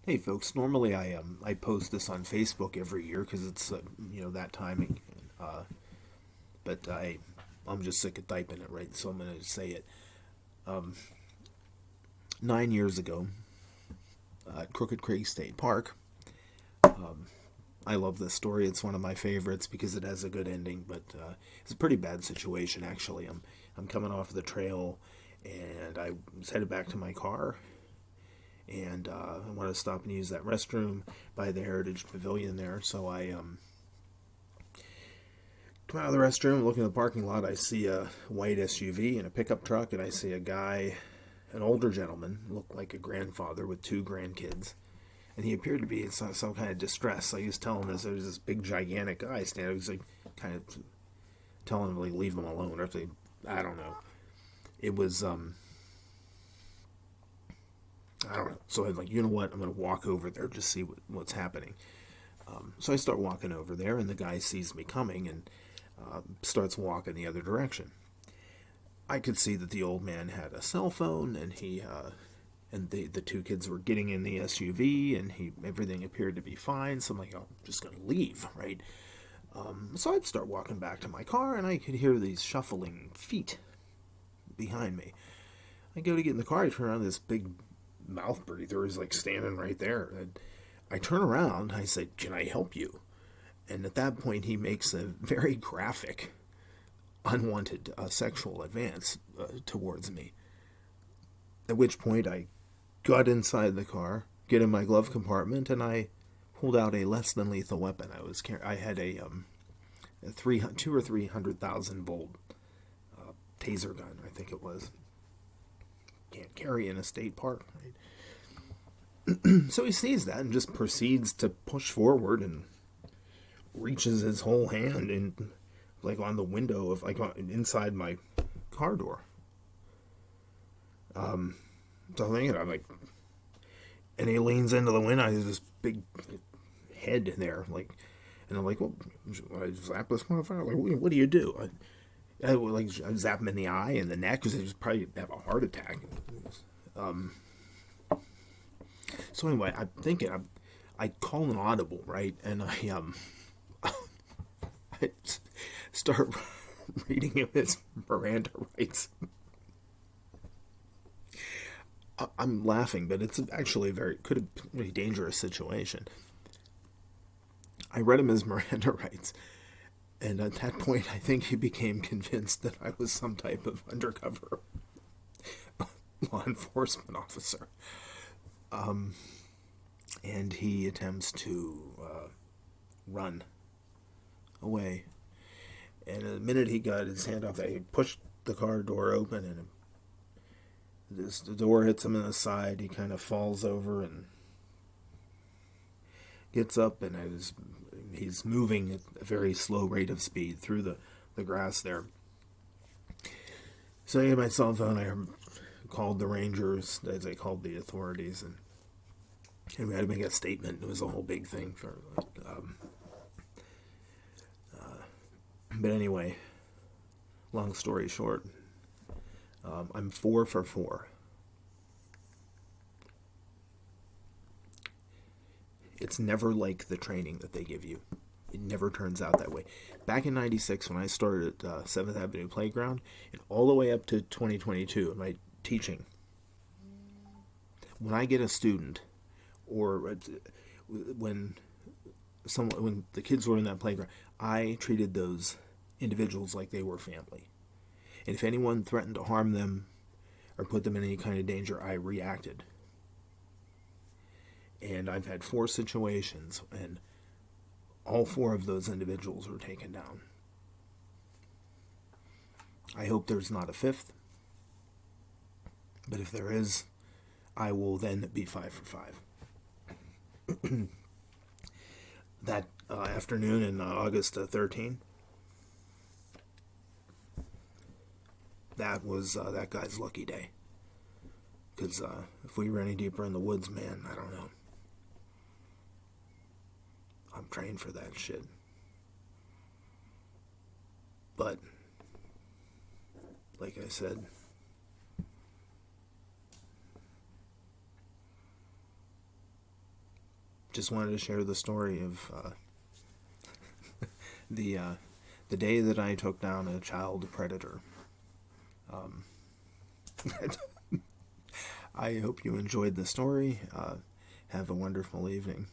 Hey folks, normally I post this on Facebook every year because it's that timing, uh, but I'm just sick of typing it, right? So I'm going to say it. 9 years ago at Crooked Creek State Park, I love this story. It's one of my favorites because it has a good ending, but it's a pretty bad situation actually. I'm coming off the trail, and I was headed back to my car, and I wanted to stop and use that restroom by the Heritage Pavilion there. So I come out of the restroom, look in the parking lot. I see a white SUV and a pickup truck, and I see a guy, an older gentleman, looked like a grandfather with two grandkids. And he appeared to be in some kind of distress. So he was telling us there was this big, gigantic guy standing. He was like, kind of telling him, like, leave him alone. Or something. I don't know. It was, I don't know. So I was like, you know what? I'm going to walk over there, just see what's happening. So I start walking over there, and the guy sees me coming and starts walking the other direction. I could see that the old man had a cell phone, and the two kids were getting in the SUV, and everything appeared to be fine. So I'm like, oh, I'm just gonna leave, right? So I'd start walking back to my car, and I could hear these shuffling feet behind me. I go to get in the car. I turn around, this big mouth breather is like standing right there. And I turn around. I say, "Can I help you?" And at that point, he makes a very graphic, unwanted sexual advance towards me. At which point, I got inside the car, get in my glove compartment, and I pulled out a less than lethal weapon. I had a 2 or 300,000 volt taser gun, I think it was. Can't carry in a state park, right? So he sees that and just proceeds to push forward and reaches his whole hand in, like, on the window of, like, inside my car door. So I'm thinking, I'm like, and he leans into the window. There's this big head in there, like, and I'm like, well, I zap this motherfucker. Like, what do you do? I zap him in the eye and the neck because he just probably have a heart attack. Um, so anyway, I'm thinking I call an audible, right, and I start reading him his Miranda rights. I'm laughing, but it's actually could have been a very dangerous situation. I read him his Miranda rights, and at that point, I think he became convinced that I was some type of undercover law enforcement officer. And he attempts to run away. And the minute he got his hand off that, he pushed the car door open, and the door hits him in the side. He kind of falls over and gets up, and he's moving at a very slow rate of speed through the grass there. So I had my cell phone. I called the Rangers, as I called the authorities, and we had to make a statement. It was a whole big thing. But anyway, long story short, I'm 4 for 4. It's never like the training that they give you. It never turns out that way. Back in '96, when I started at 7th Avenue Playground, and all the way up to 2022 in my teaching, when I get a student, or when when the kids were in that playground, I treated those individuals like they were family. And if anyone threatened to harm them or put them in any kind of danger, I reacted. And I've had 4 situations, and all 4 of those individuals were taken down. I hope there's not a 5th, but if there is, I will then be 5 for 5. That afternoon in August 13, that was that guy's lucky day. Because if we were any deeper in the woods, man, I don't know. I'm trained for that shit. But, like I said, just wanted to share the story of the the day that I took down a child predator. Um, I hope you enjoyed the story. Have a wonderful evening.